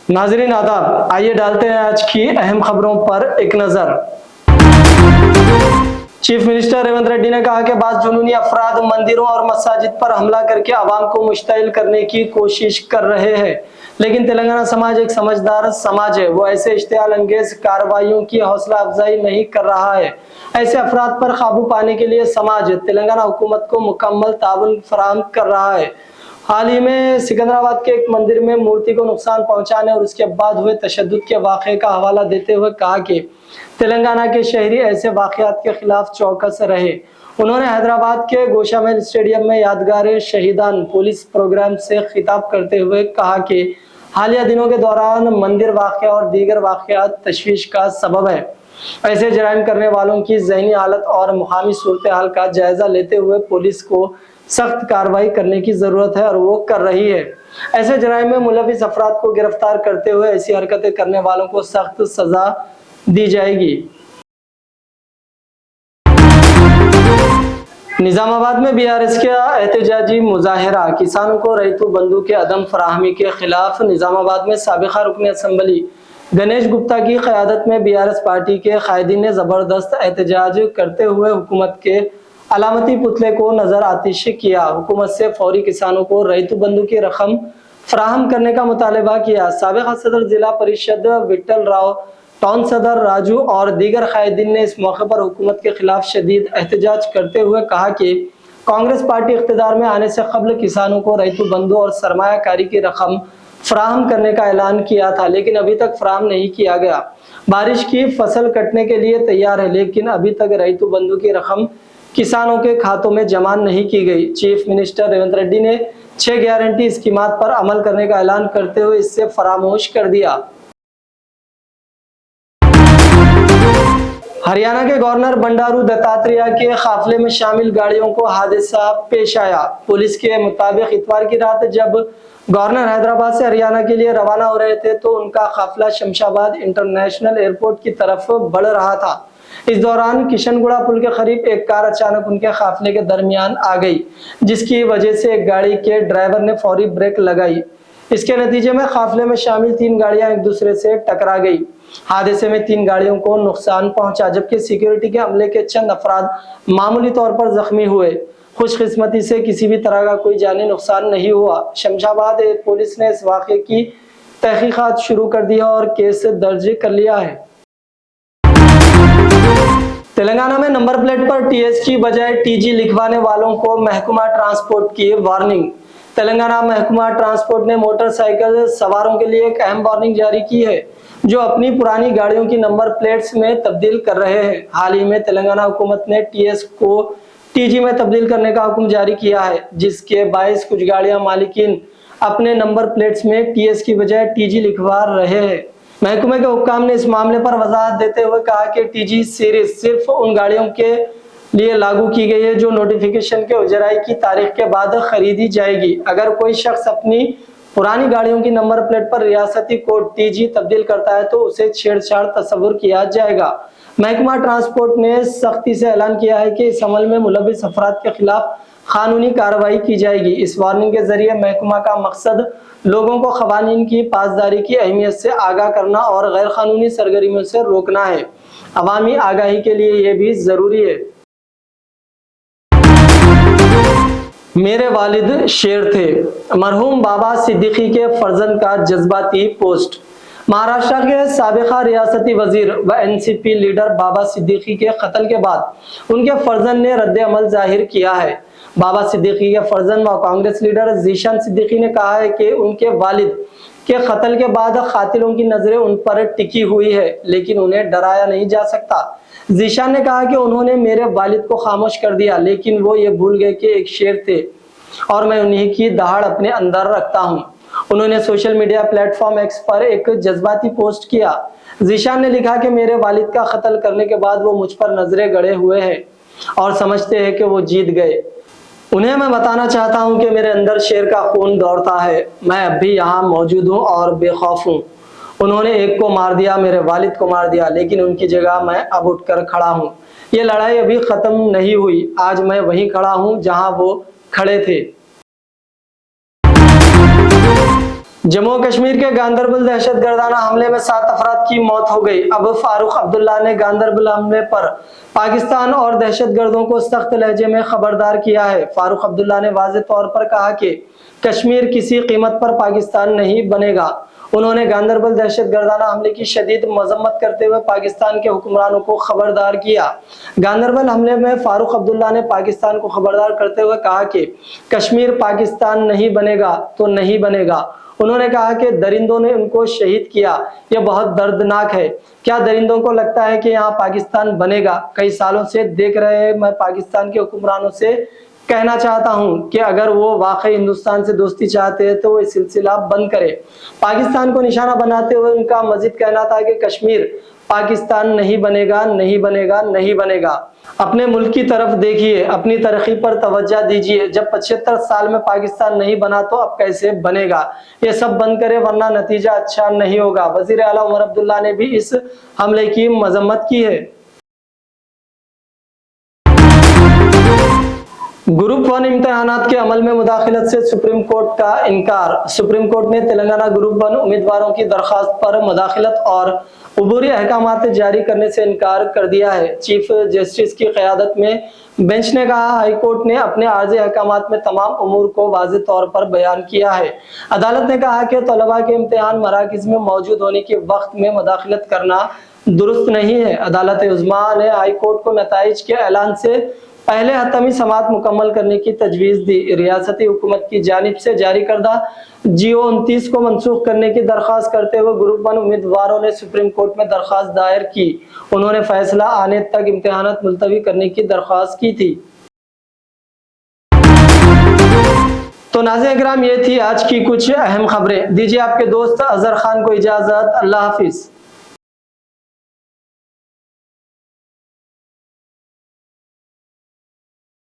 नाजरीन आदाब, आइए डालते हैं आज की अहम खबरों पर एक नजर। चीफ मिनिस्टर रेवंत रेड्डी ने कहा कि बाद जुनूनी अफराद मंदिरों और मसाजिद पर हमला करके आवाम को मुश्तिल करने की कोशिश कर रहे हैं, लेकिन तेलंगाना समाज एक समझदार समाज है। वो ऐसे इश्तियाल अंगेज कार्रवाइयों की हौसला अफजाई नहीं कर रहा है। ऐसे अफराद पर काबू पाने के लिए समाज तेलंगाना हुकूमत को मुकम्मल ताउन फराहम कर रहा है। हाल ही में सिकंदराबाद के एक मंदिर में मूर्ति को नुकसान पहुंचाने और उसके बाद हुए तशद्दुद के वाक़े का हवाला देते हुए कहा कि तेलंगाना के शहरी ऐसे वाक़यात के खिलाफ चौकस रहे। उन्होंने हैदराबाद के गोशामेल स्टेडियम में यादगार शहीदान पुलिस प्रोग्राम से खिताब करते हुए कहा कि हालिया दिनों के दौरान मंदिर वाक़या और दीगर वाक़यात तशवीश का सबब है। ऐसे जराइम करने वालों की ज़हनी हालत और मुकामी सूरत हाल का जायजा लेते हुए पुलिस को सख्त कार्रवाई करने की जरूरत है और वो कर रही है। ऐसे जराइम में मुलविस अफराद को गिरफ्तार करते हुए ऐसी हरकतें करने वालों को सख्त सजा दी जाएगी। निजामाबाद में बीआरएस का एहतजाजी मुजाहिरा, किसानों को रैतू बंधु के अदम फराहमी के खिलाफ। निजामाबाद में साबिका रुकन असम्बली गणेश गुप्ता की क़यादत में बीआरएस पार्टी के कायदीन ने जबरदस्त एहतजाज करते हुए हुकूमत के अलामती पुतले को नजर आतिश किया। हुकूमत से फौरी किसानों को रैतू बंधु की रकम फराहम करने का मुतालबा किया। साबिका सदर जिला परिषद विट्ठल राव, टाउन सदर राजू और दीगर कायदीन ने इस मौके पर हुकूमत के खिलाफ शदीद एहतजाज करते हुए कहा कि कांग्रेस पार्टी इख्तिदार में आने से कबल किसानों को रैतू बंधु और सरमायाकारी की रकम फराहम करने का ऐलान किया था, लेकिन अभी तक फराहम नहीं किया गया। बारिश की फसल कटने के लिए तैयार है, लेकिन अभी तक रैतू बंधु की रकम किसानों के खातों में जमा नहीं की गई। चीफ मिनिस्टर रेवंत रेड्डी ने 6 गारंटी स्कीमात पर अमल करने का ऐलान करते हुए इससे फरामोश कर दिया। हरियाणा के गवर्नर बंडारू दत्तात्रेय के काफिले में शामिल गाड़ियों को हादसा पेश आया। पुलिस के मुताबिक इतवार की रात जब गवर्नर हैदराबाद से हरियाणा के लिए रवाना हो रहे थे तो उनका काफिला शमशाबाद इंटरनेशनल एयरपोर्ट की तरफ बढ़ रहा था। इस दौरान किशनगुड़ा पुल के करीब एक कार अचानक उनके काफिले के दरमियान आ गई, जिसकी वजह से एक गाड़ी के ड्राइवर ने फौरी ब्रेक लगाई। इसके नतीजे में काफिले में शामिल 3 गाड़ियां एक दूसरे से टकरा गई। हादसे में 3 गाड़ियों को नुकसान पहुंचा, जबकि सिक्योरिटी के अमले के चंद अफराद मामूली तौर पर जख्मी हुए। खुशकिस्मती से किसी भी तरह का कोई जानी नुकसान नहीं हुआ। शमशाबाद पुलिस ने इस वाक़े की तहकीकात शुरू कर दी और केस दर्ज कर लिया है। तेलंगाना में नंबर प्लेट पर टीएस की बजाय टीजी लिखवाने वालों को महकमा ट्रांसपोर्ट की वार्निंग। तेलंगाना महकमा ट्रांसपोर्ट ने मोटरसाइकिल सवारों के लिए एक अहम वार्निंग जारी की है, जो अपनी पुरानी गाड़ियों की नंबर प्लेट्स में तब्दील कर रहे हैं। हाल ही में तेलंगाना हुकूमत ने टीएस को टीजी में तब्दील करने का हुक्म जारी किया है, जिसके बायस कुछ गाड़ियां मालिकीन अपने नंबर प्लेट्स में टीएस की बजाय टीजी लिखवा रहे हैं। महकमे के हुक्काम ने इस मामले पर वजाहत देते हुए कहा कि टीजी सीरीज सिर्फ उन गाड़ियों के लिए लागू की गई है जो नोटिफिकेशन के उजराई की तारीख के बाद खरीदी जाएगी। अगर कोई शख्स अपनी पुरानी गाड़ियों की नंबर प्लेट पर रियासती कोड टीजी तब्दील करता है तो उसे छेड़छाड़ तस्वुर किया जाएगा। महकमा ट्रांसपोर्ट ने सख्ती से ऐलान किया है कि इस अमल में मुलविस अफराद के खिलाफ कानूनी कार्रवाई की जाएगी। इस वार्निंग के जरिए महकमा का मकसद लोगों को क़वानीन की पासदारी की अहमियत से आगाह करना और गैर कानूनी सरगर्मियों से रोकना है। अवामी आगाही के लिए यह भी जरूरी है। मेरे वालिद शेर थे, मरहूम बाबा सिद्दीकी के फर्जंद का जज्बाती पोस्ट। महाराष्ट्र के साबिका रियासती वजीर व एनसीपी लीडर बाबा सिद्दीकी के कत्ल के बाद उनके फर्जंद ने रद्द अमल जाहिर किया है। बाबा सिद्दीकी के फर्जंद व कांग्रेस लीडर जीशान सिद्दीकी ने कहा है कि उनके वालिद के कत्ल के बाद कातिलों की नजरें उन पर टिकी हुई है, लेकिन उन्हें डराया नहीं जा सकता। जीशान ने कहा कि उन्होंने मेरे वालिद को खामोश कर दिया, लेकिन वो ये भूल गए कि एक शेर थे और मैं उन्हीं की दहाड़ अपने अंदर रखता हूँ। उन्होंने सोशल मीडिया प्लेटफॉर्म एक्स पर एक जज्बाती पोस्ट किया। जीशान ने लिखा कि मेरे वालिद का कत्ल करने के बाद वो मुझ पर नजरें गड़े हुए हैं और समझते हैं कि वो जीत गए। उन्हें मैं बताना चाहता हूं कि मेरे अंदर शेर का खून दौड़ता है। मैं अब भी यहाँ मौजूद हूँ और बेखौफ हूँ। उन्होंने एक को मार दिया, मेरे वालिद को मार दिया, लेकिन उनकी जगह मैं अब उठकर खड़ा हूँ। ये लड़ाई अभी खत्म नहीं हुई। आज मैं वहीं खड़ा हूँ जहाँ वो खड़े थे। जम्मू कश्मीर के गांदरबल दहशतगर्दाना हमले में 7 अफराद की मौत हो गई। अब फारूक अब्दुल्ला ने गांदरबल हमले पर पाकिस्तान और दहशतगर्दों को सख्त लहजे में खबरदार किया है। फारूक अब्दुल्ला ने वाज़ेह तौर पर कहा कि कश्मीर किसी कीमत पर पाकिस्तान नहीं बनेगा। उन्होंने गांदरबल दहशतगर्दाना हमले की शदीद मजम्मत करते हुए पाकिस्तान के हुक्मरानों को खबरदार किया। गांदरबल हमले में फारूक अब्दुल्ला ने पाकिस्तान को खबरदार करते हुए कहा कि कश्मीर पाकिस्तान नहीं बनेगा तो नहीं बनेगा। उन्होंने कहा कि दरिंदों ने उनको शहीद किया, यह बहुत दर्दनाक है। क्या दरिंदों को लगता है कि यहाँ पाकिस्तान बनेगा? कई सालों से देख रहे हैं। मैं पाकिस्तान के हुक्मरानों से कहना चाहता हूँ कि अगर वो वाकई हिंदुस्तान से दोस्ती चाहते हैं तो वो इस सिलसिला बंद करे। पाकिस्तान को निशाना बनाते हुए उनका मजीद कहना था कि कश्मीर पाकिस्तान नहीं बनेगा, नहीं बनेगा, नहीं बनेगा। अपने मुल्क की तरफ देखिए, अपनी तरक्की पर तवज्जो दीजिए। जब 75 साल में पाकिस्तान नहीं बना तो अब कैसे बनेगा? ये सब बंद करे वरना नतीजा अच्छा नहीं होगा। वजीर आला उमर अब्दुल्ला ने भी इस हमले की मजम्मत की है। ग्रुप 1 इम्तिहानात के अमल में मुदाखलत से सुप्रीम कोर्ट का इनकार। सुप्रीम कोर्ट ने तेलंगाना ग्रुप 1 उम्मीदवारों की दरखास्त पर मुदाखलत और अबूरी अहकामात जारी करने से इनकार कर दिया है। चीफ जस्टिस की क़यादत में बेंच ने कहा, हाई कोर्ट ने अपने आर्जी अहकामात में तमाम उमूर को वाज़ेह तौर पर बयान किया है। अदालत ने कहा कि तलबा के इम्तिहान मराकिज़ में मौजूद होने के वक्त में मुदाखलत करना दुरुस्त नहीं है। अदालत उज़्मा ने हाई कोर्ट को नताइज के ऐलान से पहले हतमी समात मुकम्मल करने की तजवीज़ दी। रियासती हुकूमत की जानिब से जारी करदा जियो 29 को मनसूख करने की दरख्वास्त करते हुए ग्रुप 1 उम्मीदवारों ने सुप्रीम कोर्ट में दरख्वास्त दायर की। उन्होंने फैसला आने तक इम्तिहानात मुलतवी करने की दरख्वास्त की थी। तो नाज़रीन इकराम, ये थी आज की कुछ अहम खबरें। दीजिए आपके दोस्त अजहर खान को इजाज़त। अल्लाह हाफिज़।